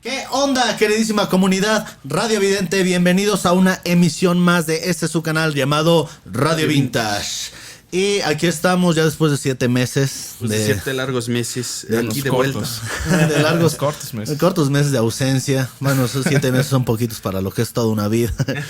¿Qué onda, queridísima comunidad Radio Vidente? Bienvenidos a una emisión más de este su canal llamado Radio Vintage. Y aquí estamos ya después de 7 meses. De 7 largos meses de aquí de cortos. vuelta. De largos cortos meses de ausencia. Bueno, esos 7 meses son poquitos para lo que es toda una vida. Claro,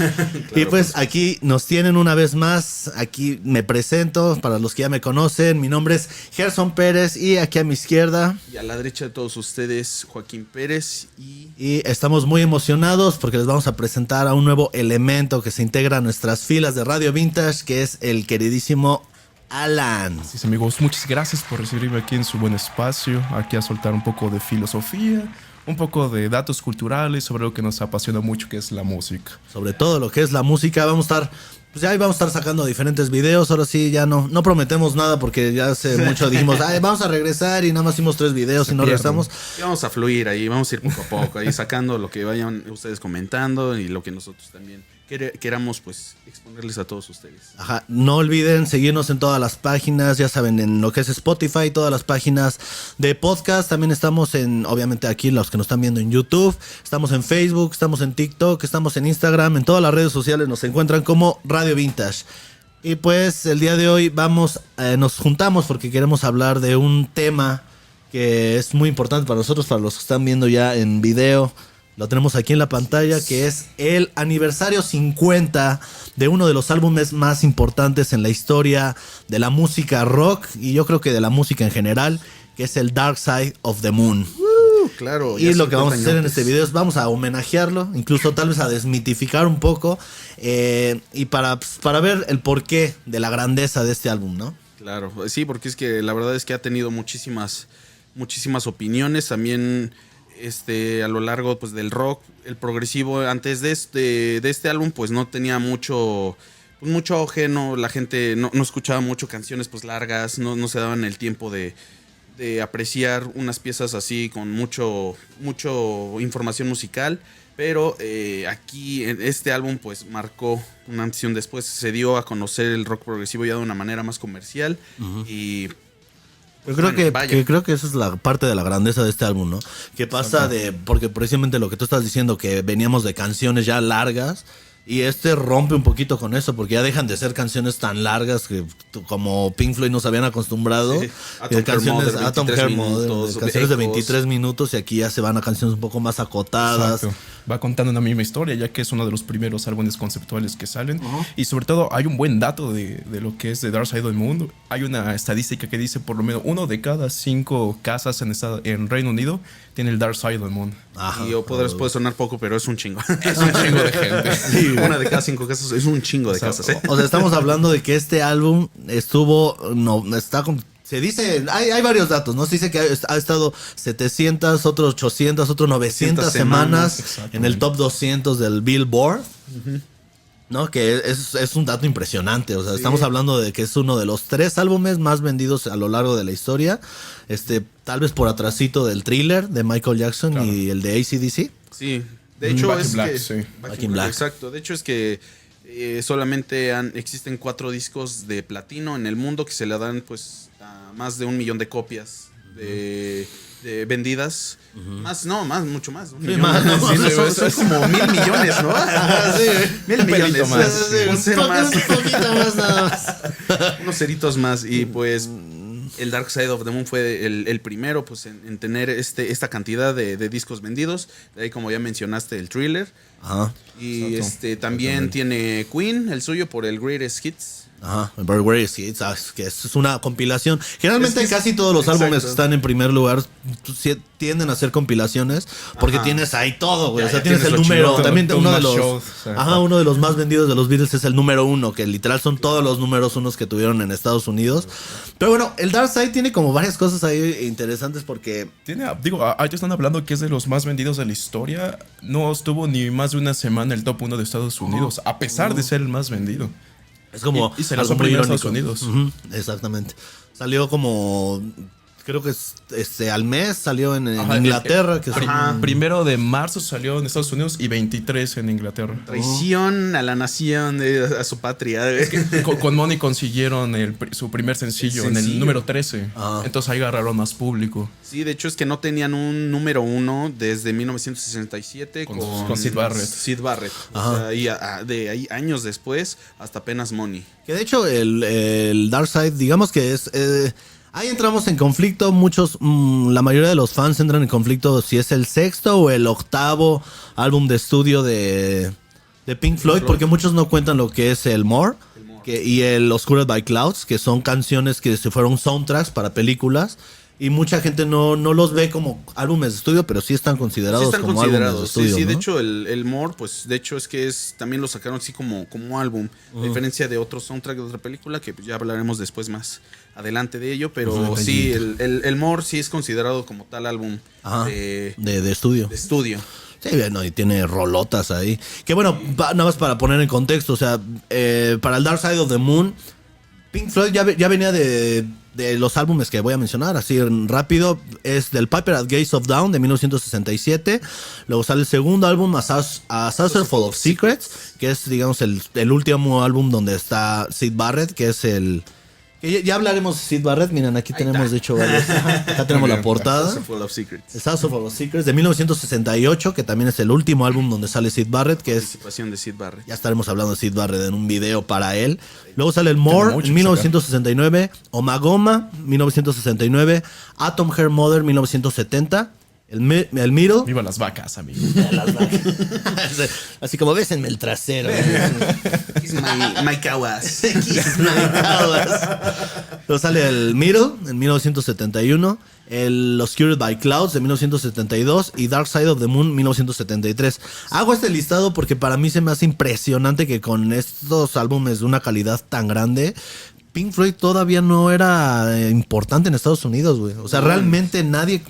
y pues aquí nos tienen una vez más. Aquí me presento para los que ya me conocen. Mi nombre es Gerson Pérez y aquí a mi izquierda. Y a la derecha de todos ustedes, Joaquín Pérez. Y estamos muy emocionados porque les vamos a presentar a un nuevo elemento que se integra a nuestras filas de Radio Vintage, que es el queridísimo Alan. Sí, amigos, muchas gracias por recibirme aquí en su buen espacio, aquí a soltar un poco de filosofía, un poco de datos culturales sobre lo que nos apasiona mucho, que es la música. Sobre todo lo que es la música, vamos a estar, pues ya vamos a estar sacando diferentes videos. Ahora sí, ya no prometemos nada porque ya hace mucho dijimos, vamos a regresar y nada más hicimos 3 videos y no regresamos. Y vamos a fluir ahí, vamos a ir poco a poco, ahí sacando lo que vayan ustedes comentando y lo que nosotros también queramos pues exponerles a todos ustedes. Ajá, no olviden seguirnos en todas las páginas, ya saben, en lo que es Spotify, todas las páginas de podcast. También estamos en, obviamente aquí los que nos están viendo en YouTube, estamos en Facebook, estamos en TikTok, estamos en Instagram, en todas las redes sociales nos encuentran como Radio Vintage. Y pues el día de hoy nos juntamos porque queremos hablar de un tema que es muy importante para nosotros, para los que están viendo ya en video. Lo tenemos aquí en la pantalla, que es el aniversario 50 de uno de los álbumes más importantes en la historia de la música rock y yo creo que de la música en general, que es el Dark Side of the Moon. Claro. Y lo que vamos a hacer en este video es vamos a homenajearlo, incluso tal vez a desmitificar un poco y para ver el porqué de la grandeza de este álbum, ¿no? Claro, sí, porque es que la verdad es que ha tenido muchísimas opiniones también. A lo largo pues del rock, el progresivo antes de este álbum pues no tenía mucho auge, la gente no escuchaba mucho canciones pues largas, no se daban el tiempo de apreciar unas piezas así con mucho información musical, pero aquí en este álbum pues marcó una antes después, se dio a conocer el rock progresivo ya de una manera más comercial. Y yo creo que esa es la parte de la grandeza de este álbum, ¿no? Que pasa porque precisamente lo que tú estás diciendo, que veníamos de canciones ya largas y rompe un poquito con eso, porque ya dejan de ser canciones tan largas que como Pink Floyd nos habían acostumbrado. Sí. Atom Hair Mother, canciones de 23 minutos y aquí ya se van a canciones un poco más acotadas. Exacto. Va contando una misma historia, ya que es uno de los primeros álbumes conceptuales que salen. Y sobre todo hay un buen dato de lo que es The Dark Side of the Moon. Hay una estadística que dice por lo menos 1 de cada 5 casas en Reino Unido tiene el Dark Side of the Moon. Ajá, y puede sonar poco, pero es un chingo. Es un chingo de gente. Sí, 1 de cada 5 casas es un chingo de casas, ¿eh? O sea, estamos hablando de que este álbum se dice, hay varios datos, ¿no? Se dice que ha estado 700, otros 800, otros 900 semanas en el top 200 del Billboard, ¿no? Que es un dato impresionante. O sea, estamos hablando de que es uno de los 3 álbumes más vendidos a lo largo de la historia. Tal vez por atrasito del Thriller de Michael Jackson, claro, y el de AC/DC. Sí, de hecho Back in Black, sí. Back in Black. Exacto, de hecho es que solamente existen 4 discos de platino en el mundo que se le dan pues a más de 1 millón de copias de vendidas. Mucho más. Sí, más, ¿no? Eso es como 1,000 millones, ¿no? Sí, 1,000 millones más. Un cero más. Un poquito más nada más. Unos ceritos más. Y pues el Dark Side of the Moon fue el primero pues en tener esta cantidad de discos vendidos. De ahí, como ya mencionaste, el Thriller. Ajá. Y también tiene Queen, el suyo, por el Greatest Hits. Ajá, el Greatest Hits, que es una compilación. Generalmente casi todos los álbumes que están en primer lugar tienden a ser compilaciones, porque tienes ahí todo, güey. O sea, tienes el número. También uno de los más vendidos de los Beatles es el número 1, que literal son todos los números 1 que tuvieron en Estados Unidos. Pero bueno, el Dark Side tiene como varias cosas ahí interesantes porque ahí están hablando que es de los más vendidos de la historia. No estuvo ni más de una semana el top 1 de Estados Unidos, a pesar de ser el más vendido. Es como y se lanzó primero en Estados Unidos. Exactamente. Salió como creo que es, al mes salió en Ajá, Inglaterra. Que es Primero de marzo salió en Estados Unidos y 23 en Inglaterra. Traición a la nación, a su patria. Con Money consiguieron su primer sencillo en el número 13. Entonces ahí agarraron más público. Sí, de hecho es que no tenían un número 1 desde 1967 con Syd Barrett. Syd Barrett. O sea, y de ahí años después hasta apenas Money. Que de hecho el Dark Side, digamos que es... ahí entramos en conflicto, la mayoría de los fans entran en conflicto si es el sexto o el octavo álbum de estudio de Pink Floyd, porque muchos no cuentan lo que es el More y el Oscured by Clouds, que son canciones que se fueron soundtracks para películas. Y mucha gente no los ve como álbumes de estudio, pero sí están considerados como álbumes de estudio. Sí, ¿no? de hecho, el More, pues de hecho es que también lo sacaron así como álbum. A diferencia de otro soundtrack de otra película, que pues ya hablaremos después más adelante de ello. Pero sí, el More sí es considerado como tal álbum de estudio. De estudio. Sí, bueno, y tiene rolotas ahí. Que bueno, nada más para poner en contexto, o sea, para el Dark Side of the Moon, Pink Floyd ya venía de los álbumes que voy a mencionar, así rápido. Es del Piper at Gates of Dawn de 1967. Luego sale el segundo álbum, A Saucer Full of Secrets, que es, digamos, el último álbum donde está Syd Barrett, que es el... Ya hablaremos de Syd Barrett. Miren, aquí tenemos, de hecho, varios. Acá tenemos la portada. Saucer Full of Secrets. El Saucer Full of Secrets de 1968, que también es el último álbum donde sale Syd Barrett, que es... Participación de Syd Barrett. Ya estaremos hablando de Syd Barrett en un video para él. Luego sale el More en 1969, Omagoma 1969, Atom Hair Mother 1970, el Middle. Viva las vacas, amigo. Así como bésenme el trasero. Kiss my cowas. Luego sale el Middle en 1971, el Oscured by Clouds de 1972 y Dark Side of the Moon 1973. Hago este listado porque para mí se me hace impresionante que con estos álbumes de una calidad tan grande, Pink Floyd todavía no era importante en Estados Unidos, güey. O sea, realmente nadie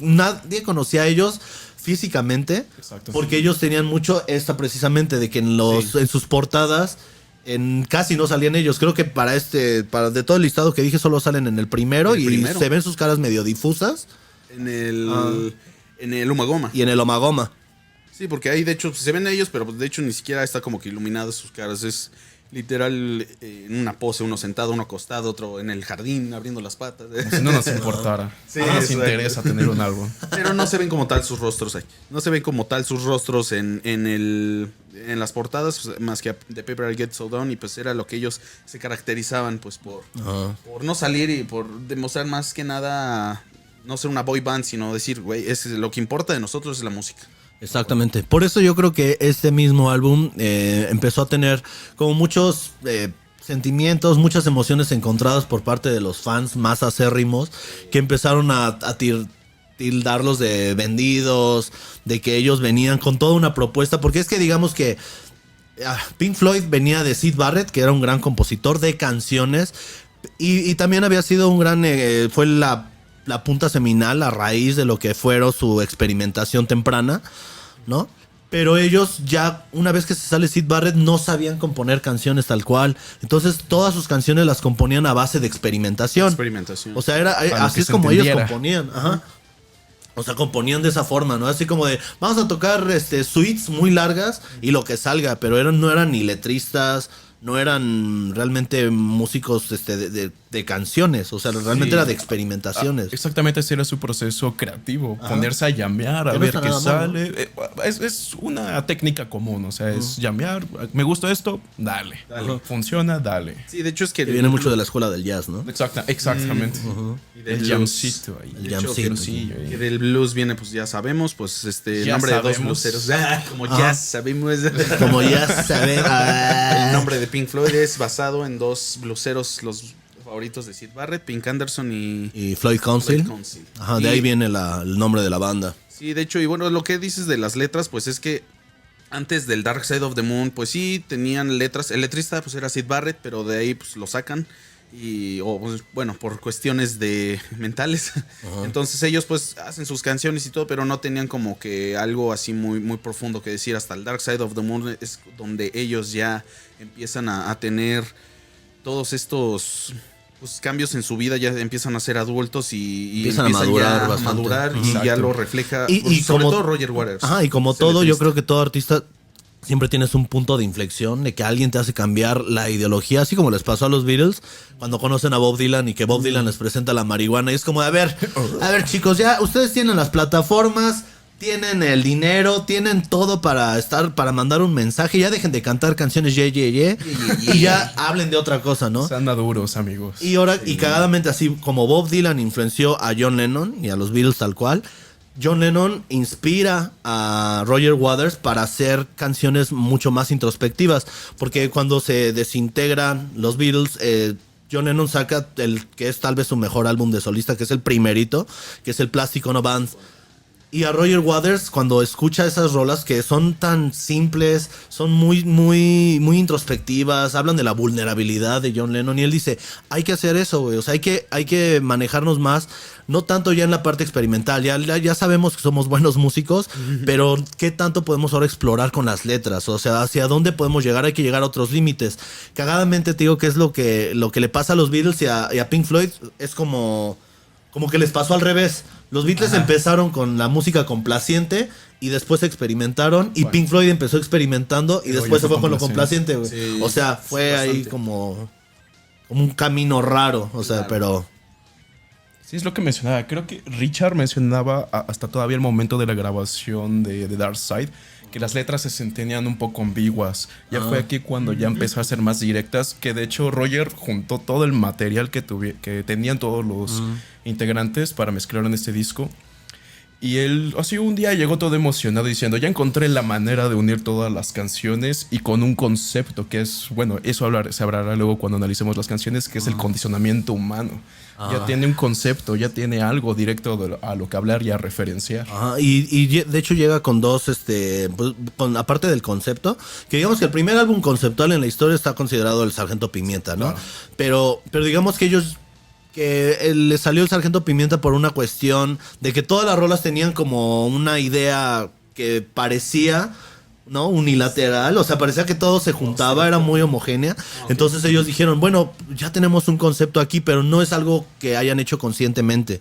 conocía a ellos físicamente. Exacto, porque ellos tenían mucho precisamente de que en sus portadas casi no salían ellos. Creo que de todo el listado que dije solo salen en el primero y se ven sus caras medio difusas. En el Umagoma. Y en el Omagoma. Sí, porque ahí de hecho se ven ellos, pero de hecho ni siquiera está como que iluminadas sus caras. Es literal en una pose, uno sentado, uno acostado, otro en el jardín abriendo las patas. Como si no nos importara. Sí, no nos interesa tener un álbum. Pero no se ven como tal sus rostros ahí. No se ven como tal sus rostros en las portadas, pues, más que de Paper I'll Get So Down. Y pues era lo que ellos se caracterizaban pues por no salir y por demostrar más que nada no ser una boy band, sino decir, güey, lo que importa de nosotros es la música. Exactamente. Por eso yo creo que este mismo álbum empezó a tener como muchos sentimientos, muchas emociones encontradas por parte de los fans más acérrimos, que empezaron a tildarlos de vendidos, de que ellos venían con toda una propuesta, porque es que digamos que Pink Floyd venía de Syd Barrett, que era un gran compositor de canciones, y también había sido un gran... fue la punta seminal, la raíz de lo que fueron su experimentación temprana, ¿no? Pero ellos ya, una vez que se sale Syd Barrett, no sabían componer canciones tal cual. Entonces, todas sus canciones las componían a base de experimentación. O sea, así es como ellos componían. Ajá. O sea, componían de esa forma, ¿no? Así como de, vamos a tocar suites muy largas y lo que salga. Pero no eran ni letristas, no eran realmente músicos de canciones. O sea, realmente era de experimentaciones. Exactamente, ese era su proceso creativo. Ajá. Ponerse a llamear, a ver qué sale. ¿No? Es una técnica común, o sea, es llamear. Me gusta esto, dale. Funciona, dale. Sí, de hecho es que viene mucho de la escuela del jazz, ¿no? Exactamente. El jamcito ahí. El jamcito. Que del blues viene, pues ya sabemos, pues el nombre de dos blueseros. Como ya sabemos. Como ya sabemos. El nombre de Pink Floyd es basado en dos bluseros, los favoritos de Syd Barrett, Pink Anderson y Floyd Council. Ajá, de ahí viene el nombre de la banda. Sí, de hecho, y bueno, lo que dices de las letras, pues es que antes del Dark Side of the Moon, pues sí, tenían letras. El letrista pues era Syd Barrett, pero de ahí pues lo sacan. Pues, bueno, por cuestiones mentales. Uh-huh. Entonces ellos pues hacen sus canciones y todo, pero no tenían como que algo así muy, muy profundo que decir. Hasta el Dark Side of the Moon es donde ellos ya empiezan a tener todos estos pues, cambios en su vida, ya empiezan a ser adultos y Empiezan a empiezan madurar ya a bastante. madurar y Exacto. ya lo refleja, Y pues, sobre como- todo Roger Waters. Ajá, y como Se le todo, yo triste. creo que todo artista siempre tienes un punto de inflexión de que alguien te hace cambiar la ideología, así como les pasó a los Beatles cuando conocen a Bob Dylan y que Bob Dylan les presenta la marihuana. Y es como, a ver chicos, ya ustedes tienen las plataformas, tienen el dinero, tienen todo para mandar un mensaje. Ya dejen de cantar canciones y ya hablen de otra cosa, ¿no? Sean maduros, amigos. Y ahora, y cagadamente así como Bob Dylan influenció a John Lennon y a los Beatles tal cual, John Lennon inspira a Roger Waters para hacer canciones mucho más introspectivas, porque cuando se desintegran los Beatles, John Lennon saca el que es tal vez su mejor álbum de solista, que es el primerito, que es el Plastic Ono Band. Y a Roger Waters, cuando escucha esas rolas que son tan simples, son muy introspectivas, hablan de la vulnerabilidad de John Lennon, y él dice, hay que hacer eso, güey, o sea, hay que manejarnos más, no tanto ya en la parte experimental, ya sabemos que somos buenos músicos, pero ¿qué tanto podemos ahora explorar con las letras? O sea, ¿hacia dónde podemos llegar? Hay que llegar a otros límites. Cagadamente te digo que es lo que le pasa a los Beatles y a Pink Floyd, es como que les pasó al revés. Los Beatles empezaron con la música complaciente y después experimentaron. Y Bueno. Pink Floyd empezó experimentando y Pero después ya se fue fue con lo complaciente. complaciente, güey. Sí, O sea, fue sí, ahí bastante. como un camino raro. O sea, Claro. pero... Sí, es lo que mencionaba. Creo que Richard mencionaba hasta todavía el momento de la grabación de Dark Side, que las letras se sentían un poco ambiguas. Ya fue aquí cuando ya empezó a ser más directas, que de hecho Roger juntó todo el material que tenían todos los integrantes para mezclar en este disco. Y él, así un día llegó todo emocionado diciendo, ya encontré la manera de unir todas las canciones y con un concepto que es, bueno, eso se hablará luego cuando analicemos las canciones, que es el condicionamiento humano. Ya tiene un concepto, ya tiene algo directo a lo que hablar y a referenciar. Ajá, y de hecho llega con dos, pues, aparte del concepto, que digamos que el primer álbum conceptual en la historia está considerado el Sargento Pimienta, ¿no? Claro. Pero digamos que le salió el Sargento Pimienta por una cuestión de que todas las rolas tenían como una idea que parecía, ¿no? Unilateral, o sea, parecía que todo se juntaba, era muy homogénea. Entonces ellos dijeron, bueno, ya tenemos un concepto aquí, pero no es algo que hayan hecho conscientemente,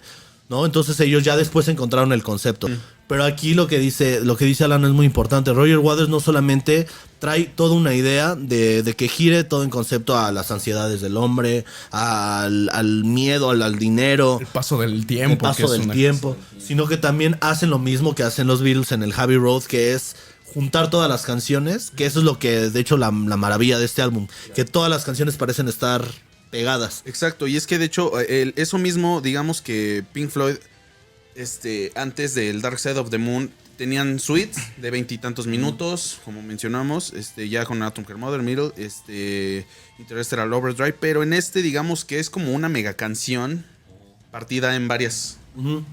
¿no? Entonces ellos ya después encontraron el concepto. Pero aquí lo que dice Alan es muy importante. Roger Waters no solamente trae toda una idea de que gire todo en concepto a las ansiedades del hombre, al miedo, al dinero, El paso del tiempo. el paso que es del una tiempo, sino que también hacen lo mismo que hacen los Beatles en el Abbey Road, que es juntar todas las canciones, que eso es lo que, de hecho, la maravilla de este álbum, que todas las canciones parecen estar pegadas. Exacto, y es que de hecho, eso mismo, digamos que Pink Floyd, antes del Dark Side of the Moon, tenían suites de 20 y tantos minutos, como mencionamos, ya con Atom Her Mother, Middle, Interstellar Overdrive, pero en digamos que es como una mega canción partida en varias.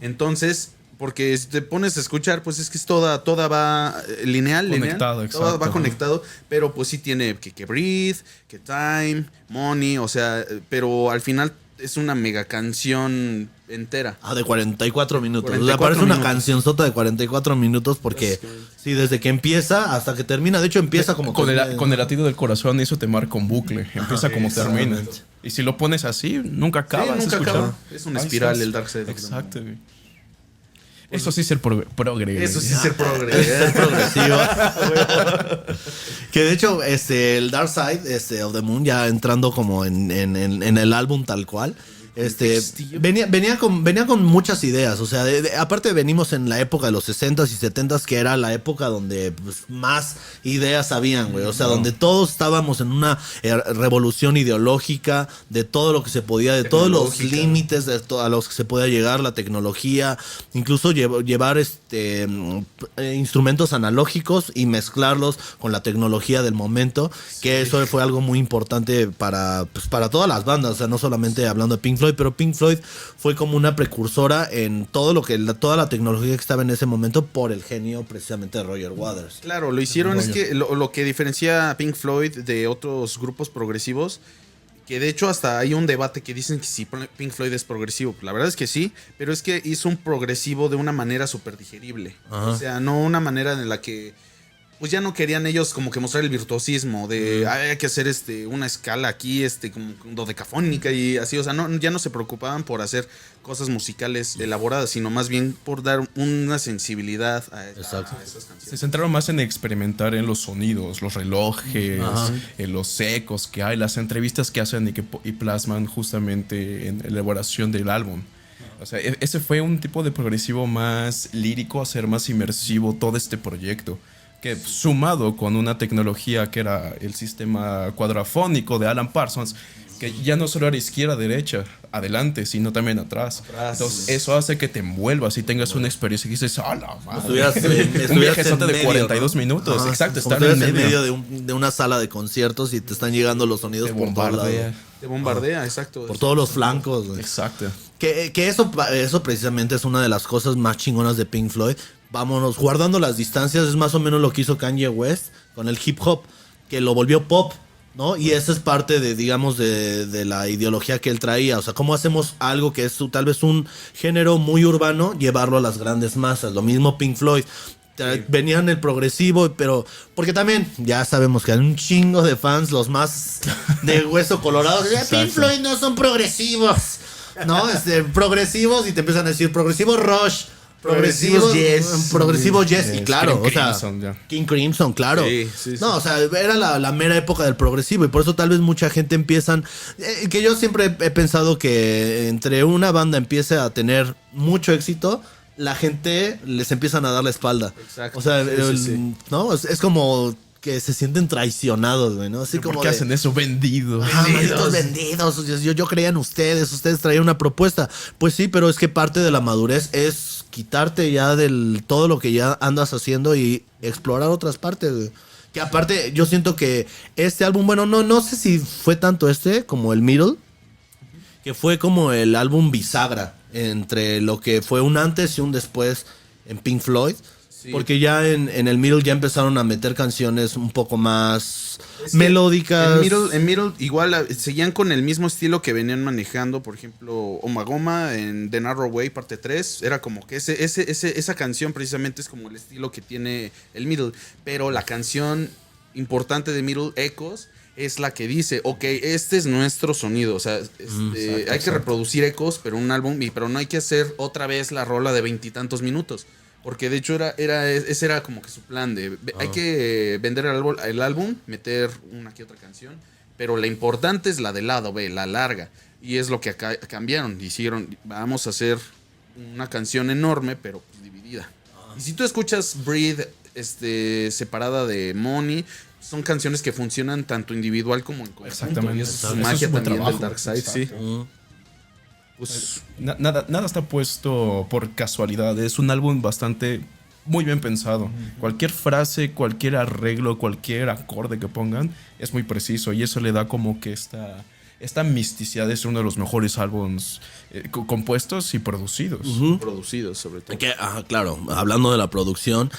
Entonces, porque si te pones a escuchar, pues es que toda va lineal, Conectado, todo va exacto. conectado, pero pues sí tiene que Breathe, que Time, Money, o sea, pero al final es una mega canción entera. De 44 minutos. 44 o sea, parece una minutos. cancionzota de 44 minutos porque, sí, desde que empieza hasta que termina. De hecho, empieza como... con el latido del corazón, eso te marca un bucle. Empieza como termina. Y si lo pones así, nunca acaba. Sí, nunca ¿se escucha? acaba. Es una Ahí espiral estás. el Dark Side of the Moon. Exacto, güey. Eso sí es ser progre. Eso sí güey. es ser progre. Es progresivo. Que de hecho, el Dark Side of the Moon, ya entrando como en el álbum tal cual, venía con muchas ideas. O sea, aparte venimos en la época de los 60s y 70s, que era la época donde pues, más ideas habían, güey. O sea, donde todos estábamos en una revolución ideológica de todo lo que se podía, de todos los Tecnológica. límites a los que se podía llegar, la tecnología, incluso llevar instrumentos analógicos y mezclarlos con la tecnología del momento, que eso fue algo muy importante para todas las bandas, o sea, no solamente hablando de Pink Floyd, pero Pink Floyd fue como una precursora en todo toda la tecnología que estaba en ese momento por el genio precisamente de Roger Waters. Claro, lo hicieron, es que lo que diferencia a Pink Floyd de otros grupos progresivos, que de hecho hasta hay un debate que dicen que si Pink Floyd es progresivo. La verdad es que sí, pero es que hizo un progresivo de una manera súper digerible. Ajá. O sea, no una manera en la que pues ya no querían ellos como que mostrar el virtuosismo de hay que hacer una escala aquí como dodecafónica y así, o sea, ya no se preocupaban por hacer cosas musicales elaboradas, sino más bien por dar una sensibilidad a esas canciones. Se centraron más en experimentar en los sonidos, los relojes, en los ecos que hay, las entrevistas que hacen y plasman justamente en la elaboración del álbum. O sea, ese fue un tipo de progresivo más lírico, hacer más inmersivo todo este proyecto. Que sumado con una tecnología que era el sistema cuadrafónico de Alan Parsons, que ya no solo era izquierda-derecha, adelante, sino también atrás. Entonces, eso hace que te envuelvas y tengas una experiencia y dices, ¡ah, la madre! Un viajezote de 42 minutos. Ajá, exacto, estar en medio de una sala de conciertos y te están llegando los sonidos por todos lados. Te bombardea, exacto. Por todos los flancos, güey. Exacto. Que eso precisamente es una de las cosas más chingonas de Pink Floyd. Vámonos, guardando las distancias, es más o menos lo que hizo Kanye West con el hip hop, que lo volvió pop, ¿no? Y esa es parte de, digamos, de la ideología que él traía. O sea, cómo hacemos algo que es tal vez un género muy urbano, llevarlo a las grandes masas. Lo mismo Pink Floyd. Venían el progresivo, pero porque también ya sabemos que hay un chingo de fans, los más de hueso colorado. Pink Floyd no son progresivos, ¿no? Progresivos y te empiezan a decir progresivo Rush. Progresivos Yes. Progresivos Yes, y claro, King o sea, Crimson, ya. King Crimson, claro. Sí. No, o sea, era la mera época del progresivo y por eso tal vez mucha gente empiezan, que yo siempre he pensado que entre una banda empiece a tener mucho éxito, la gente les empiezan a dar la espalda. Exacto. O sea, Sí. ¿no? Es como que se sienten traicionados, güey, ¿no? Así como ¿Por qué hacen eso? Vendidos. Malditos vendidos. Yo creía en ustedes traían una propuesta. Pues sí, pero es que parte de la madurez es quitarte ya del todo lo que ya andas haciendo y explorar otras partes, güey. Que aparte, yo siento que este álbum, bueno, no sé si fue tanto como el Middle, que fue como el álbum bisagra entre lo que fue un antes y un después en Pink Floyd. Sí. Porque ya en el Middle ya empezaron a meter canciones un poco más melódicas. En Middle igual seguían con el mismo estilo que venían manejando, por ejemplo, Omagoma en The Narrow Way parte 3, era como que esa canción precisamente es como el estilo que tiene el Middle, pero la canción importante de Middle, Echoes, es la que dice, ok, este es nuestro sonido, o sea, hay que reproducir Echoes, pero un álbum, pero no hay que hacer otra vez la rola de 20 y tantos minutos. Porque de hecho ese era como que su plan de hay que vender el álbum, meter una que otra canción, pero la importante es la del lado B, la larga. Y es lo que acá cambiaron. Hicieron, vamos a hacer una canción enorme, pero pues dividida. Y si tú escuchas Breathe separada de Money, son canciones que funcionan tanto individual como en conjunto. Exactamente. Y es su magia también del Dark Side, sí. Pues, nada está puesto por casualidad. Es un álbum bastante muy bien pensado. Cualquier frase, cualquier arreglo, cualquier acorde que pongan es muy preciso y eso le da como que esta misticidad. Es uno de los mejores álbumes compuestos y producidos. Producidos, sobre todo. Claro, hablando de la producción,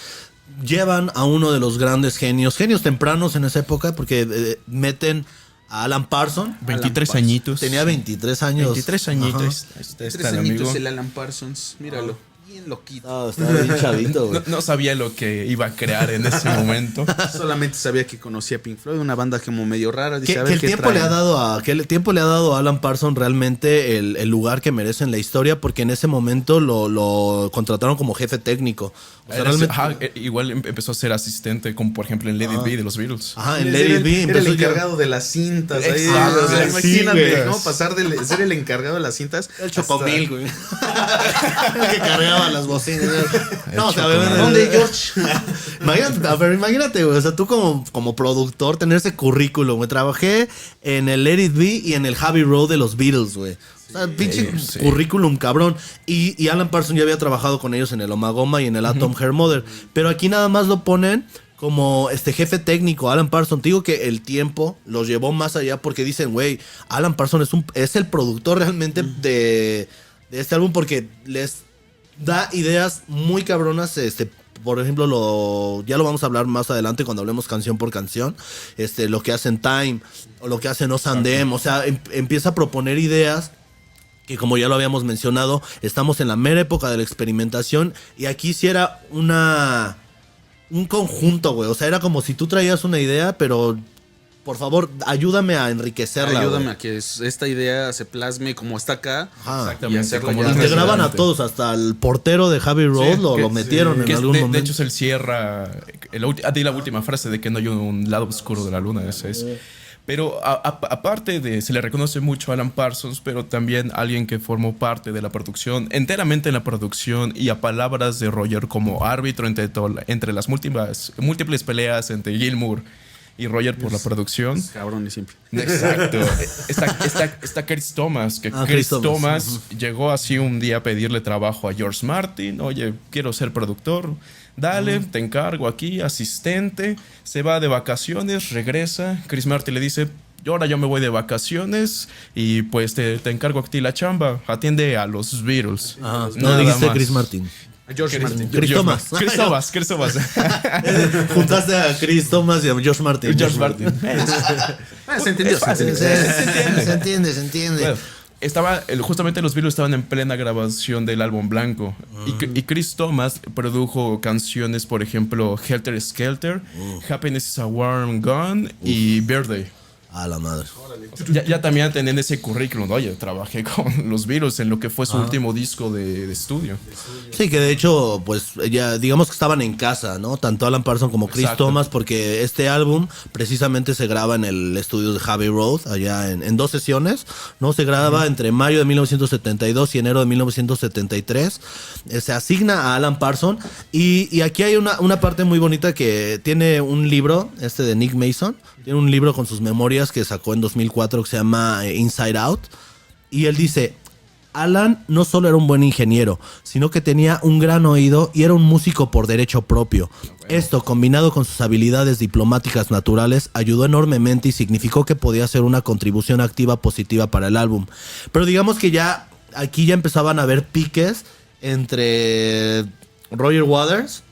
llevan a uno de los grandes genios tempranos en esa época, porque meten a Alan Parsons. 23 añitos. Tenía 23 años. 23 añitos. Está el amigo. El Alan Parsons, míralo. Bien loquito. No, estaba bien chavito, güey. No sabía lo que iba a crear en ese momento. Solamente sabía que conocía a Pink Floyd, una banda como medio rara. Dice, Que el tiempo le ha dado a Alan Parsons realmente el lugar que merece en la historia, porque en ese momento lo contrataron como jefe técnico. O sea, realmente, igual empezó a ser asistente, como por ejemplo en Let It Be de los Beatles. En Let It Be era el encargado de las cintas. Exacto, o sea, sí, imagínate, ¿no? Pasar de ser el encargado de las cintas. El Chocomil, güey. El que cargaba las bocinas. No, o sea, ¿dónde, George? Imagínate, güey. O sea, tú como productor, tener ese currículum, güey. Trabajé en el Let It Be y en el Abbey Road de los Beatles, güey. O sea, pinche currículum cabrón. Y Alan Parsons ya había trabajado con ellos en el Omagoma y en el Atom Hair Mother. Pero aquí nada más lo ponen como jefe técnico, Alan Parsons. Te digo que el tiempo los llevó más allá porque dicen, güey, Alan Parsons es el productor realmente de este álbum, porque les da ideas muy cabronas. Por ejemplo, ya lo vamos a hablar más adelante cuando hablemos canción por canción. Lo que hacen Time o lo que hacen Us and Them. O sea, empieza a proponer ideas que, como ya lo habíamos mencionado, estamos en la mera época de la experimentación. Y aquí sí era un conjunto, güey. O sea, era como si tú traías una idea, pero por favor, ayúdame a enriquecerla. Ayúdame güey. a que esta idea se plasme como está acá. Ajá. Exactamente, Y hacerlo como ya. lo Integraban a adelante. todos, hasta el portero de Javi Road Sí, lo metieron Que en algún momento. de hecho, él cierra di la última frase de que no hay un lado oscuro de la luna. Ese es. Pero aparte de, se le reconoce mucho a Alan Parsons, pero también alguien que formó parte de la producción, enteramente en la producción, y a palabras de Roger como árbitro entre las múltiples peleas entre Gilmour y Roger por la producción. Cabrones siempre. Exacto. Está Chris Thomas, que Chris Chris Thomas. Thomas llegó así un día a pedirle trabajo a George Martin. Oye, quiero ser productor. Dale, te encargo aquí, asistente. Se va de vacaciones, regresa. Chris Martin le dice, ahora yo me voy de vacaciones y pues te encargo a ti la chamba. Atiende a los Beatles. Ajá. No Nada dijiste más. Chris Martin. George Martin. Chris Thomas. Chris Thomas. Juntaste a Chris Thomas y a George Martin. George Martin. Se entendió, Es fácil, Se entiende. Bueno, justamente los Beatles estaban en plena grabación del álbum blanco. Y Chris Thomas produjo canciones, por ejemplo, Helter Skelter, Happiness is a Warm Gun y Birthday. A la madre. Ya también teniendo ese currículum, oye, trabajé con los Beatles en lo que fue su último disco de estudio. Sí, que de hecho, pues ya digamos que estaban en casa, ¿no? Tanto Alan Parsons como Chris Exacto. Thomas, porque este álbum precisamente se graba en el estudio de Abbey Road, allá en 2 sesiones, ¿no? Se graba entre mayo de 1972 y enero de 1973. Se asigna a Alan Parsons y aquí hay una parte muy bonita que tiene un libro, de Nick Mason, tiene un libro con sus memorias que sacó en 2004 que se llama Inside Out, y él dice: Alan no solo era un buen ingeniero, sino que tenía un gran oído y era un músico por derecho propio. Esto, combinado con sus habilidades diplomáticas naturales, ayudó enormemente y significó que podía hacer una contribución activa positiva para el álbum. Pero digamos que aquí ya empezaban a haber piques entre Roger Waters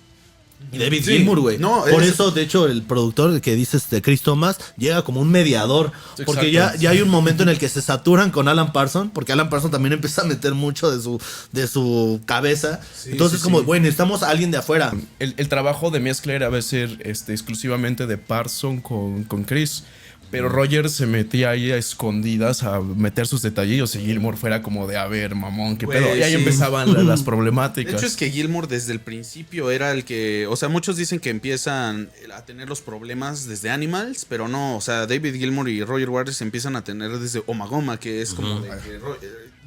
y David Sí. Gilmour, güey. No, Por es- eso, de hecho, el productor que dices de Chris Thomas llega como un mediador. Porque Exacto. ya hay un momento en el que se saturan con Alan Parsons, porque Alan Parsons también empieza a meter mucho de su cabeza. Entonces, como, güey, necesitamos a alguien de afuera. El trabajo de mezcla era a veces exclusivamente de Parson con Chris. Pero Roger se metía ahí a escondidas a meter sus detallillos y Gilmour fuera como de, a ver, mamón, qué Pues, pedo. Y ahí sí. empezaban las De problemáticas. hecho es que Gilmour desde el principio era el que, o sea, muchos dicen que empiezan a tener los problemas desde Animals, pero no, o sea, David Gilmour y Roger Waters empiezan a tener desde Omagoma, que es como de que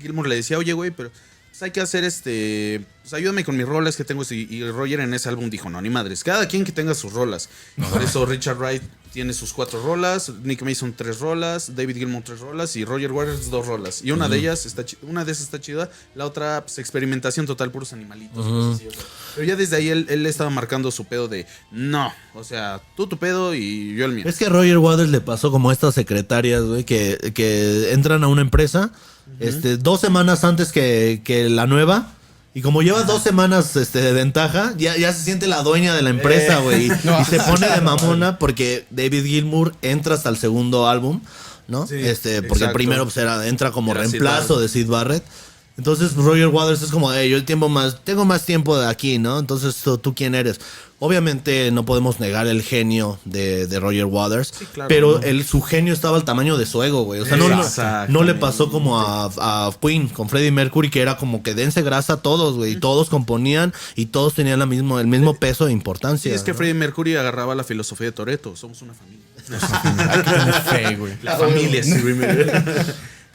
Gilmour le decía, oye, güey, pero pues hay que hacer pues ayúdame con mis rolas que tengo. Y Roger en ese álbum dijo, no, ni madres, cada quien que tenga sus rolas. Por eso Richard Wright tiene sus 4 rolas, Nick Mason 3 rolas, David Gilmour 3 rolas y Roger Waters 2 rolas. Y una de ellas una de esas está chida, la otra, pues, experimentación total, puros animalitos. Cosas así, o sea. Pero ya desde ahí él estaba marcando su pedo de, no, o sea, tú tu pedo y yo el mío. Es que a Roger Waters le pasó como a estas secretarias, güey, que entran a una empresa 2 semanas antes que la nueva. Y como lleva 2 semanas de ventaja, ya se siente la dueña de la empresa, güey. Y se pone de mamona porque David Gilmour entra hasta el segundo álbum, ¿no? Sí, porque el exacto. primero pues, entra como Era Sid reemplazo Barrett. de Sid Barrett. Entonces Roger Waters es como, yo tengo más tiempo de aquí, ¿no? Entonces, ¿tú quién eres? Obviamente no podemos negar el genio de Roger Waters, Sí, claro. pero su genio estaba al tamaño de su ego, güey. O sea, no le pasó como a Queen con Freddie Mercury, que era como que dense grasa a todos, güey. Todos componían y todos tenían el mismo peso de importancia. Sí, es que ¿no? Freddie Mercury agarraba la filosofía de Toretto, somos una familia. Hay que tener fe, güey. La familia, sí,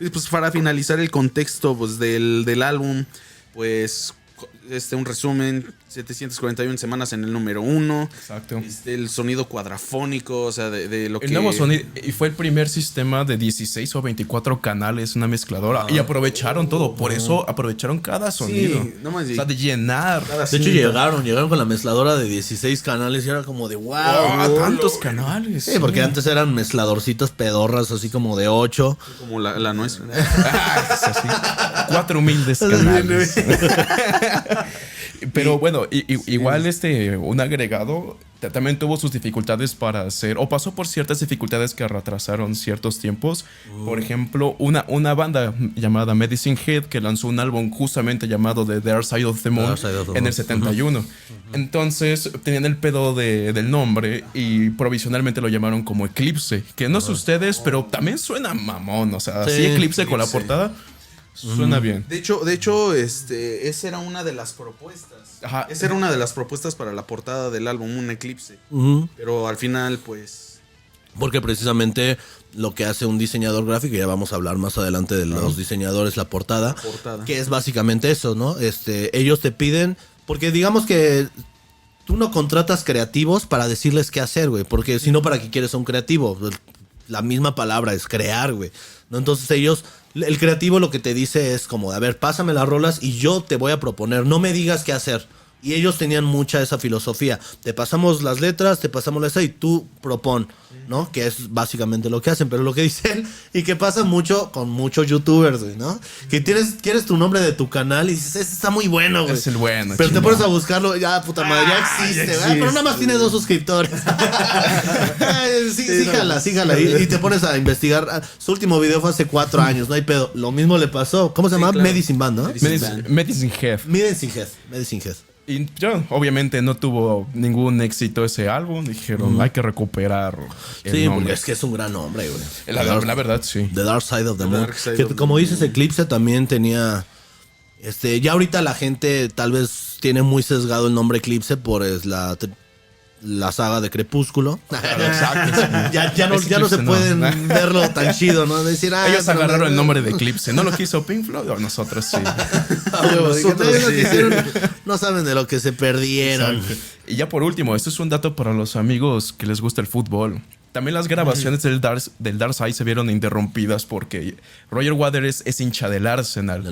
Y pues para finalizar el contexto pues, del álbum, pues un resumen, 741 semanas en el número 1. Exacto. El sonido cuadrafónico, o sea, de lo que... El nuevo sonido, y fue el primer sistema de 16 o 24 canales, una mezcladora, y aprovecharon todo, por eso aprovecharon cada sonido. no más, o sea, de llenar. De hecho, llegaron con la mezcladora de 16 canales y era como de wow. Tantos canales. Sí, porque antes eran mezcladorcitas pedorras, así como de 8. Como la nuestra. Es así. 4 humildes canales. Pero bueno, igual un agregado también tuvo sus dificultades para hacer, o pasó por ciertas dificultades que retrasaron ciertos tiempos. Por ejemplo, una banda llamada Medicine Head que lanzó un álbum justamente llamado The Dark Side of the Moon en el 71. Entonces tenían el pedo del nombre y provisionalmente lo llamaron como Eclipse, que no sé ustedes, pero también suena mamón, o sea, sí, Eclipse con la portada. Suena bien. De hecho, esa era una de las propuestas. Ajá. Esa era una de las propuestas para la portada del álbum, un eclipse. Pero al final, pues... Porque precisamente lo que hace un diseñador gráfico, ya vamos a hablar más adelante de los diseñadores, la portada, que es básicamente eso, ¿no? Ellos te piden, porque digamos que tú no contratas creativos para decirles qué hacer, güey, porque si no, ¿para qué quieres un creativo? La misma palabra es crear, güey, ¿no? Entonces el creativo lo que te dice es como, a ver, pásame las rolas y yo te voy a proponer, no me digas qué hacer. Y ellos tenían mucha esa filosofía. Te pasamos las letras, te pasamos la esa y tú propon, ¿no? Que es básicamente lo que hacen. Pero lo que dicen y que pasa mucho con muchos youtubers, güey, ¿no? Que quieres tu nombre de tu canal y dices, ese está muy bueno, güey. Es el bueno. Pero te pones a buscarlo, ya, puta madre, ya existe, ¿verdad? Pero nada más tiene 2 suscriptores. sí, jala. Y te pones a investigar. Su último video fue hace 4 años, no hay pedo. Lo mismo le pasó. ¿Cómo se llama? Claro. Medicine Band, ¿no? Medicine Head. Medicine Head. Y yo, obviamente, no tuvo ningún éxito ese álbum. Dijeron, hay que recuperar el nombre. Porque es que es un gran nombre, güey. La verdad, sí. The Dark Side of the Moon. Que, como dices, Eclipse también tenía... ya ahorita la gente tal vez tiene muy sesgado el nombre Eclipse por la saga de Crepúsculo. Exacto. ya no se pueden verlo tan chido, ¿no? Decir, ellos agarraron el nombre de Eclipse. ¿No lo quiso Pink Floyd o nosotros sí? No saben de lo que se perdieron. Exacto. Y ya por último, esto es un dato para los amigos que les gusta el fútbol. También las grabaciones del Dark Side se vieron interrumpidas porque Roger Waters es hincha del Arsenal.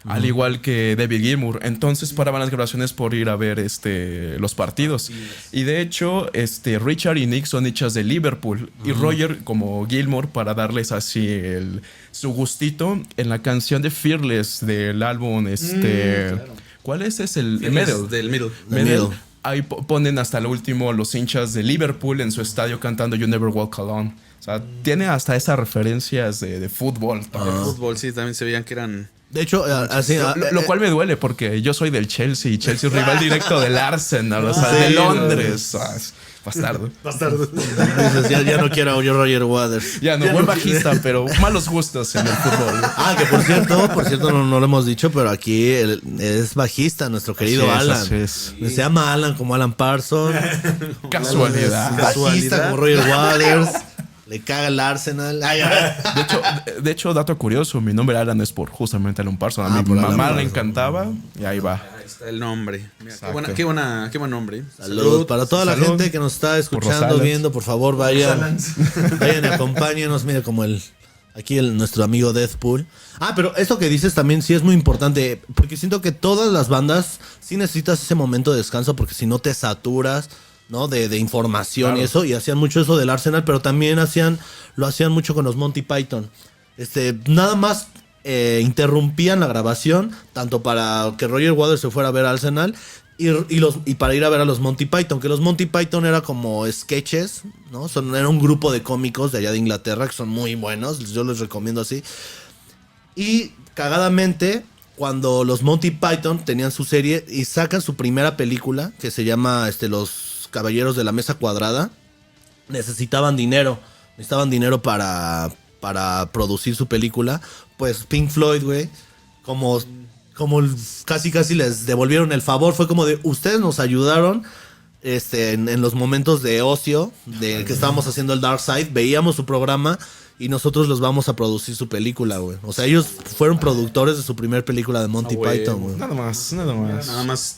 Al igual que David Gilmour. Entonces paraban las grabaciones por ir a ver los partidos. Y de hecho, Richard y Nick son hinchas de Liverpool. Y Roger, como Gilmour, para darles así su gustito, en la canción de Fearless del álbum, claro. ¿Cuál es? Es el Middle. Del Middle. Ahí ponen hasta lo último los hinchas de Liverpool en su estadio cantando You Never Walk Alone. O sea, tiene hasta esas referencias de fútbol. De fútbol, sí, también se veían que eran... De hecho, así... Lo cual me duele porque yo soy del Chelsea y Chelsea es rival directo del Arsenal, o sea, de Londres. Bastardo. Dices, ya no quiero a Roger Waters. Ya no, buen bajista, pero malos gustos en el fútbol. Que por cierto no lo hemos dicho, pero aquí es bajista, nuestro querido Alan. Se llama Alan como Alan Parsons. Casualidad. Bajista como Roger Waters. Le caga el Arsenal. De hecho, dato curioso, mi nombre Alan es por justamente Alan Parsons. A mi mamá le encantaba y ahí va. Ahí está el nombre. Mira, qué buen nombre. Salud. Para toda la gente que nos está escuchando, viendo, por favor, vayan y acompáñenos. Mira como nuestro amigo Deathpool. Pero esto que dices también sí es muy importante, porque siento que todas las bandas sí necesitas ese momento de descanso, porque si no te saturas, ¿no? De información, claro. Y eso, y hacían mucho eso del Arsenal, pero también lo hacían mucho con los Monty Python. Nada más interrumpían la grabación, tanto para que Roger Waters se fuera a ver Arsenal y para ir a ver a los Monty Python, que los Monty Python era como sketches, ¿no? Era un grupo de cómicos de allá de Inglaterra que son muy buenos, yo les recomiendo así. Y cagadamente, cuando los Monty Python tenían su serie y sacan su primera película, que se llama Los Caballeros de la Mesa Cuadrada, necesitaban dinero para producir su película. Pues Pink Floyd, güey, como casi les devolvieron el favor. Fue como de, ustedes nos ayudaron en los momentos de ocio de que estábamos haciendo el Dark Side, veíamos su programa y nosotros los vamos a producir su película, güey. O sea, ellos fueron productores de su primer película de Monty Python, güey. Nada más. Nada más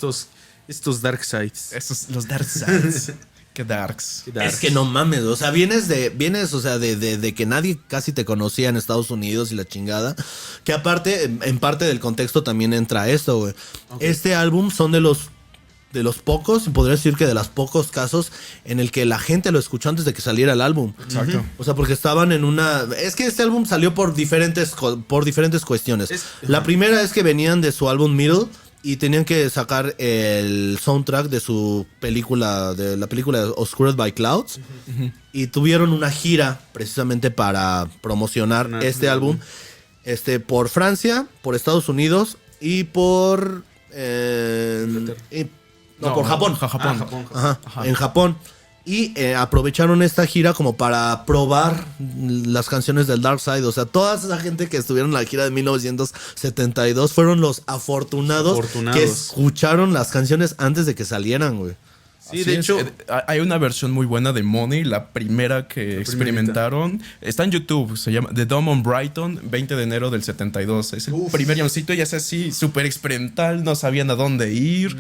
estos Dark Sides. Los Dark Sides. Qué darks. Es que no mames, o sea, vienes de que nadie casi te conocía en Estados Unidos y la chingada. Que aparte, en parte del contexto también entra esto, güey. Okay. Este álbum son de los pocos, podría decir que de los pocos casos en el que la gente lo escuchó antes de que saliera el álbum. Exacto. O sea, porque estaban en una... Es que este álbum salió por diferentes cuestiones. La primera es que venían de su álbum Middle, y tenían que sacar el soundtrack de su película, de la película Obscured by Clouds. Y tuvieron una gira precisamente para promocionar este álbum. Por Francia, por Estados Unidos y por... por Japón. Japón. Ajá, en Japón. Y aprovecharon esta gira como para probar las canciones del Dark Side. O sea, toda esa gente que estuvieron en la gira de 1972 fueron los afortunados que escucharon las canciones antes de que salieran, güey. Sí, Así de es. hecho, Hay una versión muy buena de Money, la primera que experimentaron. Está en YouTube, se llama The Dome on Brighton, 20 de enero del 72. Es el primer guioncito y es así, súper experimental, no sabían a dónde ir.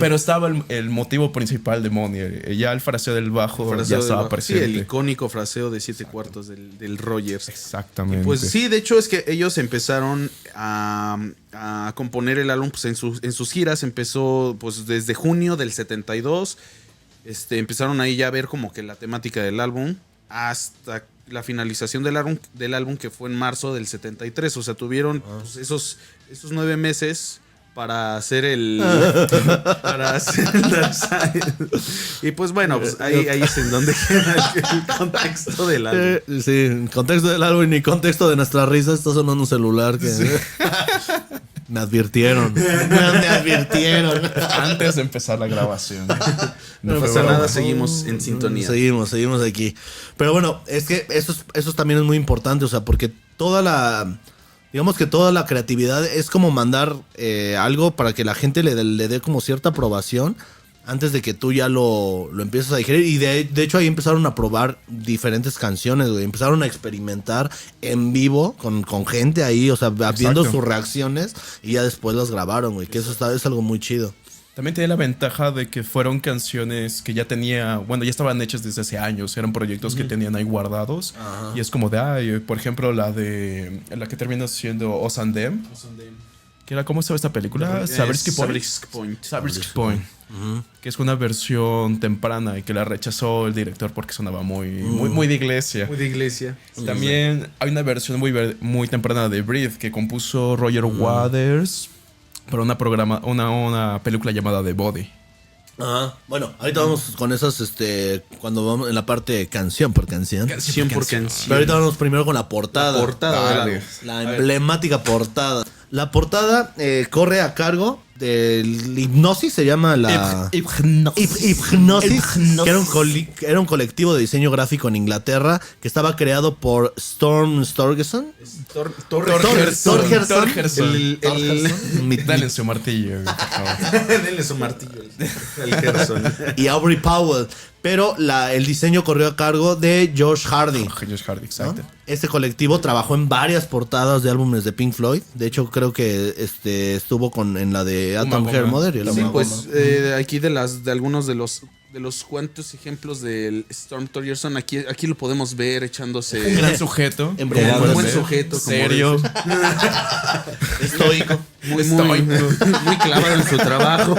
Pero estaba el motivo principal de Money. Ya el fraseo del bajo ya estaba presente. Sí, el icónico fraseo de 7 cuartos del Rogers. Exactamente. Y pues sí, de hecho es que ellos empezaron a componer el álbum pues, en sus giras. Empezó pues desde junio del 72. Empezaron ahí ya a ver como que la temática del álbum hasta la finalización del álbum que fue en marzo del 73. O sea, tuvieron pues, esos 9 meses para hacer el Dark Side. Y pues bueno, pues ahí es en donde queda el contexto del álbum. Sí, el contexto del álbum y ni contexto de nuestra risa. Está sonando un celular que... Me advirtieron. Me advirtieron. Antes de empezar la grabación. No pasa nada, seguimos en sintonía. Seguimos aquí. Pero bueno, es que eso también es muy importante, o sea, porque digamos que toda la creatividad es como mandar algo para que la gente le dé como cierta aprobación antes de que tú ya lo empieces a digerir. Y de hecho ahí empezaron a probar diferentes canciones, güey. Empezaron a experimentar en vivo con gente ahí, o sea, viendo sus reacciones y ya después las grabaron, güey. Que eso es algo muy chido. También tenía la ventaja de que fueron canciones que ya ya estaban hechas desde hace años. Eran proyectos que tenían ahí guardados. Y es como por ejemplo, la que termina siendo Us and Them. Que era, ¿cómo estaba esta película? Sabrisky Point. Que es una versión temprana y que la rechazó el director porque sonaba muy de iglesia. Muy de iglesia. También hay una versión muy temprana de Breathe que compuso Roger Waters para una película llamada The Body. Ajá. Bueno, ahorita vamos con esas, cuando vamos en la parte canción por canción. Canción por canción. Pero ahorita vamos primero con la portada. La portada. Dale. La emblemática portada. La portada corre a cargo del Hipnosis, se llama la... Hipnosis, que era un colectivo de diseño gráfico en Inglaterra que estaba creado por Storm Storgerson. Torgerson. Denle su martillo. Denle su martillo. El Gerson. Y Aubrey Powell. Pero el diseño corrió a cargo de Josh Hardy. Josh Hardy, exacto. ¿No? Este colectivo trabajó en varias portadas de álbumes de Pink Floyd. De hecho, creo que estuvo en la de Atom Hair Mother. Sí, pues aquí de algunos de los cuantos ejemplos del Storm Torgerson, aquí lo podemos ver echándose. Un gran sujeto. Un buen sujeto. Serio. Estoico. Muy clavado en su trabajo.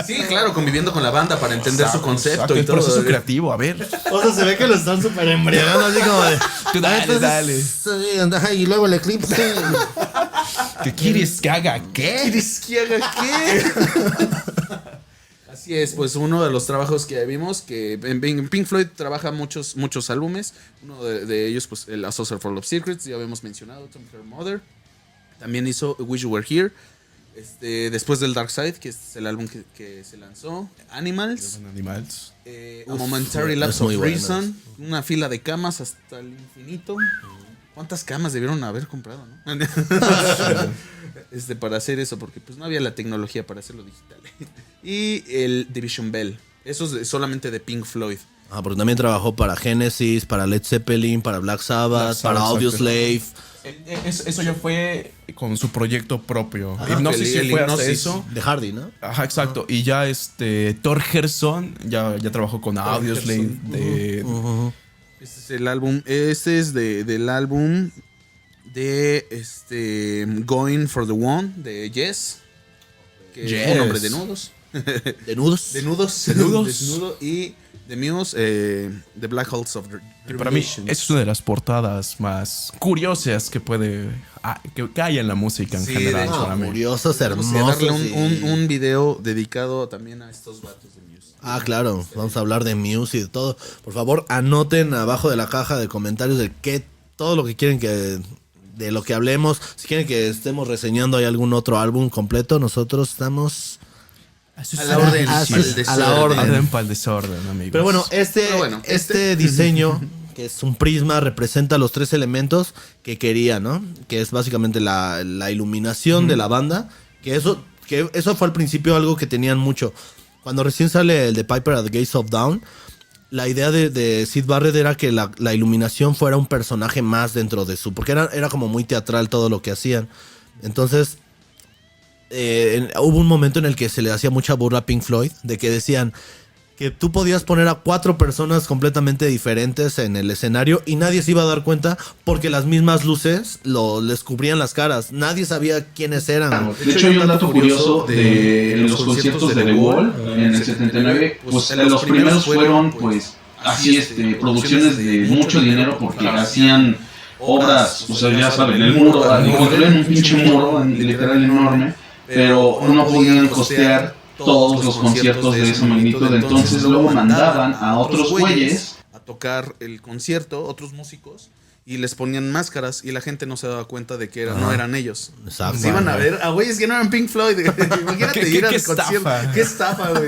Sí, claro, conviviendo con la banda para entender su concepto y todo. El proceso creativo, a ver. O sea, se ve que lo están súper embriagando, así como de... Tú dale. Y luego el eclipse. ¿Qué quieres que haga? ¿Qué? Así es, pues uno de los trabajos que vimos, que en Pink Floyd trabaja muchos álbumes. Uno de ellos, pues, el A Saucer Full of Secrets, ya habíamos mencionado, Tom Her Mother. También hizo Wish You Were Here. Después del Dark Side, que es el álbum que se lanzó. Animals. A Momentary Lapse of Reason. Una fila de camas hasta el infinito. ¿Cuántas camas debieron haber comprado, no? Para hacer eso, porque pues no había la tecnología para hacerlo digital. Y el Division Bell. Eso es solamente de Pink Floyd. Porque también trabajó para Genesis, para Led Zeppelin, para Black Sabbath, para Audioslave. Eso ya fue con su proyecto propio. Hipnosis sí fue hasta eso. De Hardy, ¿no? Ajá, exacto. Y ya Torgerson ya trababó con Audioslave. Este es el álbum. Este es del álbum de Going for the One de Yes. Que es un hombre de nudos. ¿De nudos? Desnudo. Y de Muse, The Black Holes of Y para mí, es una de las portadas más curiosas que que hay en la música en Sí, general. de hecho, para mí. Curiosos, Vamos a hermosos. darle un video dedicado también a estos vatos de Muse. Claro, vamos a hablar de Muse y de todo. Por favor, anoten abajo de la caja de comentarios todo lo que quieren de lo que hablemos. Si quieren que estemos reseñando hay algún otro álbum completo, nosotros estamos A la orden, a la orden. Orden para el desorden, amigos. Pero bueno, este diseño, que es un prisma, representa los 3 elementos que quería, ¿no? Que es básicamente la iluminación de la banda. Que eso fue al principio algo que tenían mucho. Cuando recién sale el de Piper at the Gates of Dawn, la idea de Syd Barrett era que la iluminación fuera un personaje más dentro de su... Porque era como muy teatral todo lo que hacían. Entonces, hubo un momento en el que se le hacía mucha burla a Pink Floyd, de que decían que tú podías poner a 4 personas completamente diferentes en el escenario y nadie se iba a dar cuenta porque las mismas luces les cubrían las caras. Nadie sabía quiénes eran. De hecho, hay un dato curioso de los conciertos de The Wall en el 79. Pues los primeros fueron, pues, así, producciones de mucho dinero porque hacían obras, o sea, ya saben, el muro, construían un pinche muro literal enorme, pero no podían costear todos los conciertos de esa magnitud. Entonces luego mandaban a otros güeyes a tocar el concierto, otros músicos, y les ponían máscaras y la gente no se daba cuenta de que no eran ellos. Exacto. Se iban a ver a güeyes que no eran Pink Floyd. Imagínate ir al concierto. estafa. Qué estafa, güey.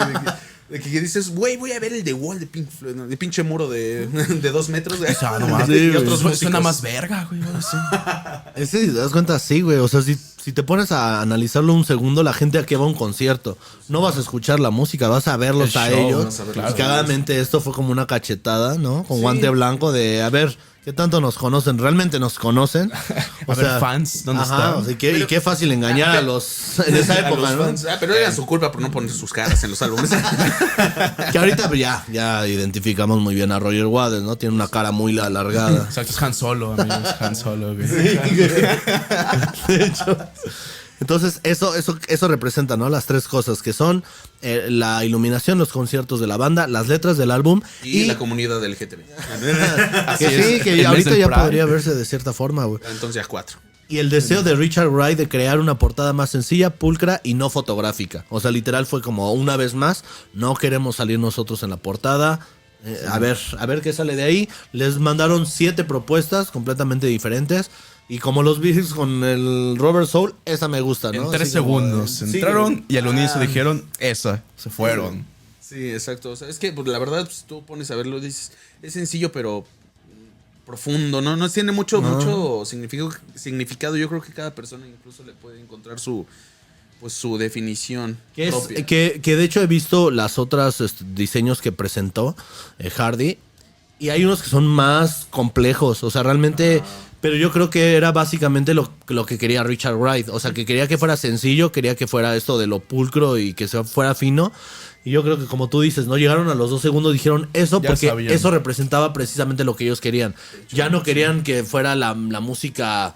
De que dices, güey, voy a ver el The Wall de Pink Floyd, ¿no? De pinche muro de 2 metros. O sea, no mames. Y otros músicos. Suena más verga, güey. Sí. Si te das cuenta, sí, güey. O sea, si te pones a analizarlo un segundo, la gente a qué va a un concierto. No vas a escuchar la música, vas a verlos El a show, ellos. vas a verlos Y a ellos. claramente esto fue como una cachetada, ¿no? Con guante blanco de, a ver, ¿qué tanto nos conocen? ¿Realmente nos conocen? A ver, fans, ¿dónde están? O sea, y qué fácil engañar a los... En esa A época, los ¿no? fans. Pero era su culpa por no poner sus caras en los álbumes. Que ahorita pues, ya identificamos muy bien a Roger Waters, ¿no? Tiene una cara muy alargada. Exacto, es Han Solo, amigos. Han Solo, güey. De hecho. Entonces, eso representa, ¿no? Las 3 cosas que son la iluminación, los conciertos de la banda, las letras del álbum y la comunidad del LGTB. que sí, que El ahorita mes del ya Pride. podría verse de cierta forma, güey. Entonces ya 4. Y el deseo de Richard Wright de crear una portada más sencilla, pulcra y no fotográfica. O sea, literal fue como una vez más, no queremos salir nosotros en la portada. A ver qué sale de ahí. Les mandaron 7 propuestas completamente diferentes. Y como los Beatles con el Robert Soul, esa me gusta, ¿no? En 3 Así como, segundos sí, entraron y al unísono dijeron, esa. Se fueron. Sí, exacto. O sea, es que pues, la verdad, pues, tú pones a verlo y dices, es sencillo, pero profundo, ¿no? No tiene mucho significado. Yo creo que cada persona incluso le puede encontrar su definición propia. Que de hecho he visto las otras diseños que presentó Hardy. Y hay unos que son más complejos. O sea, realmente... Pero yo creo que era básicamente lo que quería Richard Wright. O sea, que quería que fuera sencillo, quería que fuera esto de lo pulcro y que fuera fino. Y yo creo que como tú dices, no llegaron a los 2 segundos, dijeron eso Ya porque sabían. eso representaba precisamente lo que ellos querían. Ya no querían que fuera la música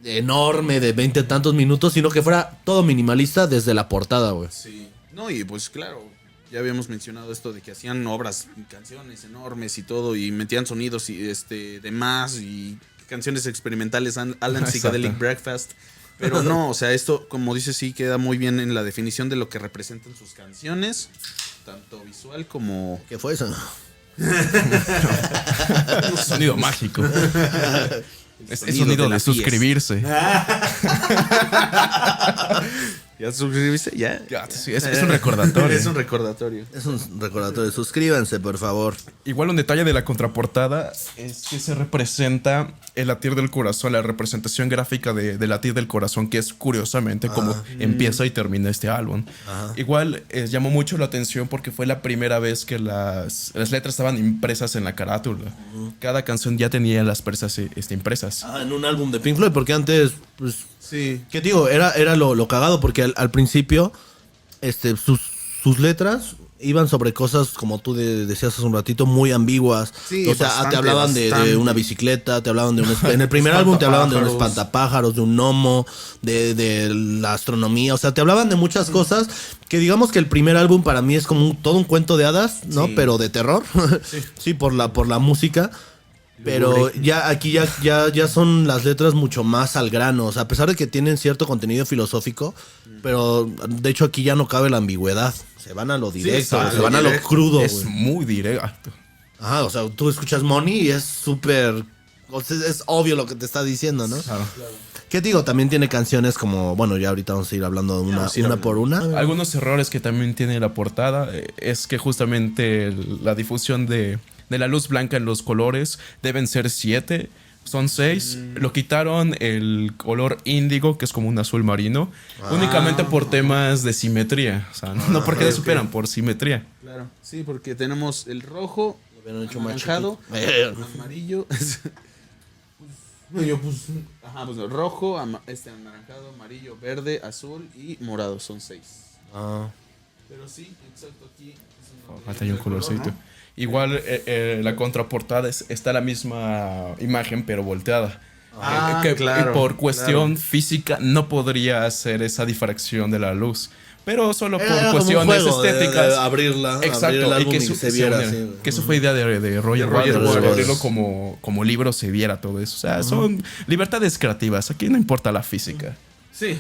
enorme de 20 y tantos minutos, sino que fuera todo minimalista desde la portada, güey. Sí. No, y pues claro, ya habíamos mencionado esto de que hacían obras, canciones enormes y todo, y metían sonidos y de más y canciones experimentales, Alan Psychedelic Breakfast. Pero no, o sea, esto, como dices, sí queda muy bien en la definición de lo que representan sus canciones, tanto visual como... ¿Qué fue eso? Sonido mágico. Es sonido sonido de la de suscribirse. ¿Ya te suscribiste? ¿Ya? Sí, es un recordatorio. Es un recordatorio. Es un recordatorio. Suscríbanse, por favor. Igual un detalle de la contraportada es que se representa el latir del corazón, la representación gráfica de latir del corazón, que es curiosamente como empieza y termina este álbum. Igual llamó mucho la atención porque fue la primera vez que las letras estaban impresas en la carátula. Cada canción ya tenía las presas impresas. En un álbum de Pink Floyd, porque antes, pues... Sí. ¿Qué te digo? Era lo cagado, porque al principio sus letras iban sobre cosas, como tú decías hace un ratito, muy ambiguas. Sí, o sea, bastante, te hablaban de bastante. una bicicleta, te hablaban de un... En el primer álbum te hablaban de un Espantapájaros. espantapájaros, de un gnomo, de la astronomía. O sea, te hablaban de muchas cosas que digamos que el primer álbum para mí es como todo un cuento de hadas, ¿no? Sí. Pero de terror. Sí, por la música. Pero ya aquí ya son las letras mucho más al grano. O sea, a pesar de que tienen cierto contenido filosófico, pero de hecho aquí ya no cabe la ambigüedad. Se van a lo directo, exacto, se van a lo directo. crudo. Es güey. muy directo. Ajá, o sea, tú escuchas Money y es súper... O sea, es obvio lo que te está diciendo, ¿no? Claro. ¿Qué digo? También tiene canciones como... Bueno, ya ahorita vamos a ir hablando de una por una. Algunos errores que también tiene la portada es que justamente la difusión de la luz blanca en los colores deben ser 7, son 6. Lo quitaron el color índigo, que es como un azul marino, únicamente por temas de simetría. O sea, no porque ok. superan, por simetría. Claro, sí, porque tenemos el rojo, hubieran hecho más anaranjado, chiquito. amarillo. Pues rojo, anaranjado, amarillo, verde, azul y morado. Son 6. Ah. Pero sí, exacto, aquí es donde Falta ahí un el color, colorcito. ¿no? Igual la contraportada está la misma imagen, pero volteada. Ah, Que claro, por cuestión claro. física no podría hacer esa difracción de la luz. Pero solo por Era como un cuestiones juego de estéticas. abrirla, abrir el Exacto, y álbum que, y que se viera así, güey. que eso fue idea de Roger Roger Waters, Waters. abrirlo como libro se viera todo eso. O sea, son libertades creativas. Aquí no importa la física. Sí,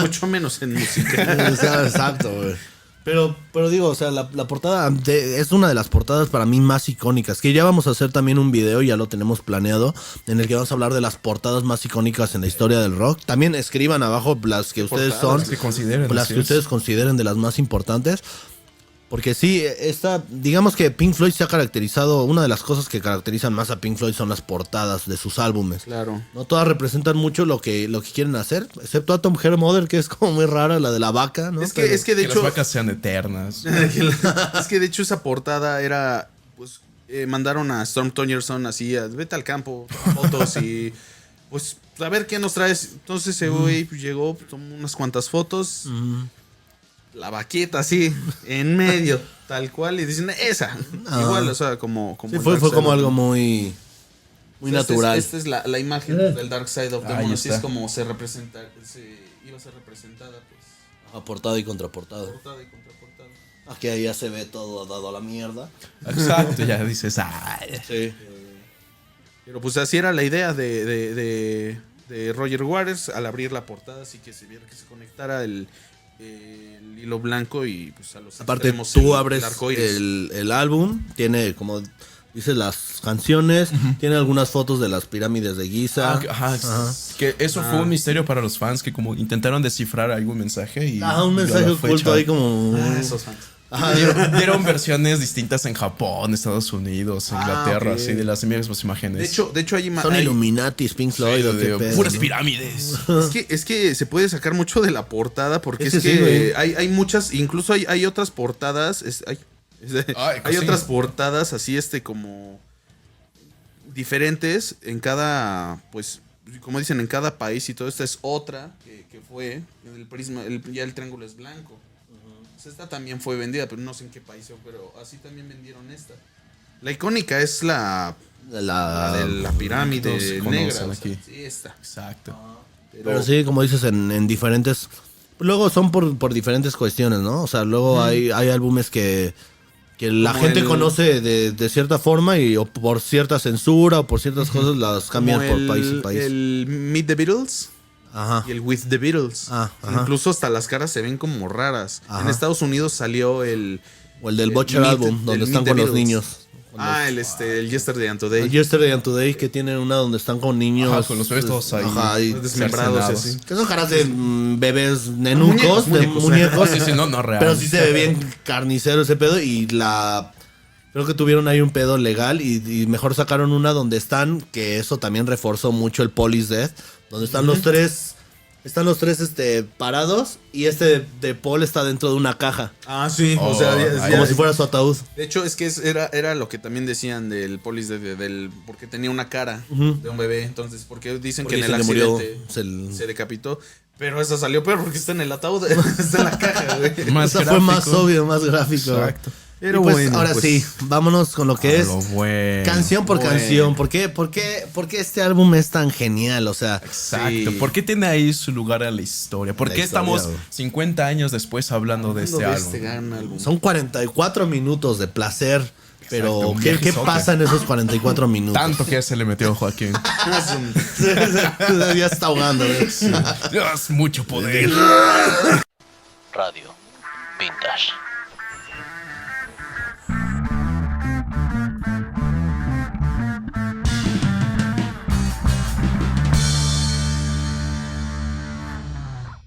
mucho menos en música. O sea, exacto, güey. Pero digo, o sea, la portada es una de las portadas para mí más icónicas. Que ya vamos a hacer también un video, ya lo tenemos planeado, en el que vamos a hablar de las portadas más icónicas en la historia del rock. También escriban abajo las que ustedes son, Las que consideren, las así que es. ustedes consideren de las más importantes. Porque sí, digamos que Pink Floyd se ha caracterizado, una de las cosas que caracterizan más a Pink Floyd son las portadas de sus álbumes. Claro. No todas representan mucho lo que quieren hacer, excepto Atom Heart Mother, que es como muy rara, la de la vaca, ¿no? Es que de Que hecho. las vacas sean eternas. Es que de hecho esa portada era. Pues mandaron a Storm Thorgerson así, vete al campo, toma fotos y. Pues a ver qué nos traes. Entonces ese güey pues, llegó, tomó unas cuantas fotos. La vaqueta así, en medio, tal cual, y dicen, esa. Igual, o sea, como Sí, el fue Dark Side como of algo the- muy O sea, natural. Esta es la imagen del Dark Side of the Ahí Moon. Así está. es como se representa, iba a ser representada, pues, Ajá, portada y contraportada. portada y contraportada. Aquí ahí ya se ve todo dado a la mierda. Exacto, ya dices, ay. Sí. Pero pues así era la idea de Roger Waters al abrir la portada, así que se viera que se conectara el hilo blanco y pues a los Aparte, extremos tú el abres arcoíris. el álbum, tiene como dice las canciones, tiene algunas fotos de las pirámides de Giza. Que eso fue un misterio para los fans que como intentaron descifrar algún mensaje y Un mensaje dio la oculto fecha. ahí como... Esos fans. Ajá, Dieron versiones distintas en Japón, Estados Unidos, Inglaterra, ok. así de las mismas imágenes. De hecho son Illuminatis, Pink Floyd, ¿o qué de pedo, puras no? pirámides. es que se puede sacar mucho de la portada porque Es es que que sí, güey. hay muchas, incluso hay otras portadas, hay sí. otras portadas así como diferentes en cada, pues, como dicen, en cada país y todo. Esta es otra que fue, el prisma, ya el triángulo es blanco. Pues esta también fue vendida, pero no sé en qué país fue, pero así también vendieron esta. La icónica es la de la pirámide todos negra. conocen O sea, aquí. sí, esta. Exacto. Pero sí, como dices, en diferentes... Luego son por diferentes cuestiones, ¿no? O sea, luego hay álbumes que la Como gente el- conoce de cierta forma y o por cierta censura o por ciertas cosas las cambian Como por país y país. El Meet the Beatles Ajá. y el With the Beatles. Ah, ajá. Incluso hasta las caras se ven como raras. Ajá. En Estados Unidos salió el... O el del el Butcher Meet- Album, donde el están Meet the con los Beatles. niños. El Yesterday and Today. El Yesterday and Today, que tiene una donde están con niños. Ajá, con los bebés todos ahí. Ajá, y Desmembrados y cercenados. así. que son caras de bebés nenucos, de muñecos. muñecos. Sí, sí, no real. Pero sí se ve bien carnicero ese pedo y creo que tuvieron ahí un pedo legal y mejor sacaron una donde están, que eso también reforzó mucho el Police Death, donde están los tres, parados y de Paul está dentro de una caja, Sí. Oh, o sea, como si fuera su ataúd. de hecho, es que era lo que también decían del Police del porque tenía una cara de un bebé. Entonces, porque dicen Porque que en el se le murió, accidente se decapitó. Pero esa salió peor porque está en el ataúd, está en la caja, güey. Esa fue más obvio, más gráfico. Exacto. Pero pues bueno, ahora pues, sí, vámonos con lo que es Lo bueno. canción por Bueno. canción. ¿Por qué este álbum es tan genial? O sea, Exacto. Sí. ¿Por qué tiene ahí su lugar en la historia? ¿Por La qué historia, estamos güey. 50 años después hablando de este álbum? gran álbum. son 44 minutos de placer. Pero, Exacto, un ¿qué viajezote. pasa en esos 44 minutos? Tanto que se le metió a Joaquín. Ya está ahogando. ¿Eh? Dios, mucho poder. Radio Vintage.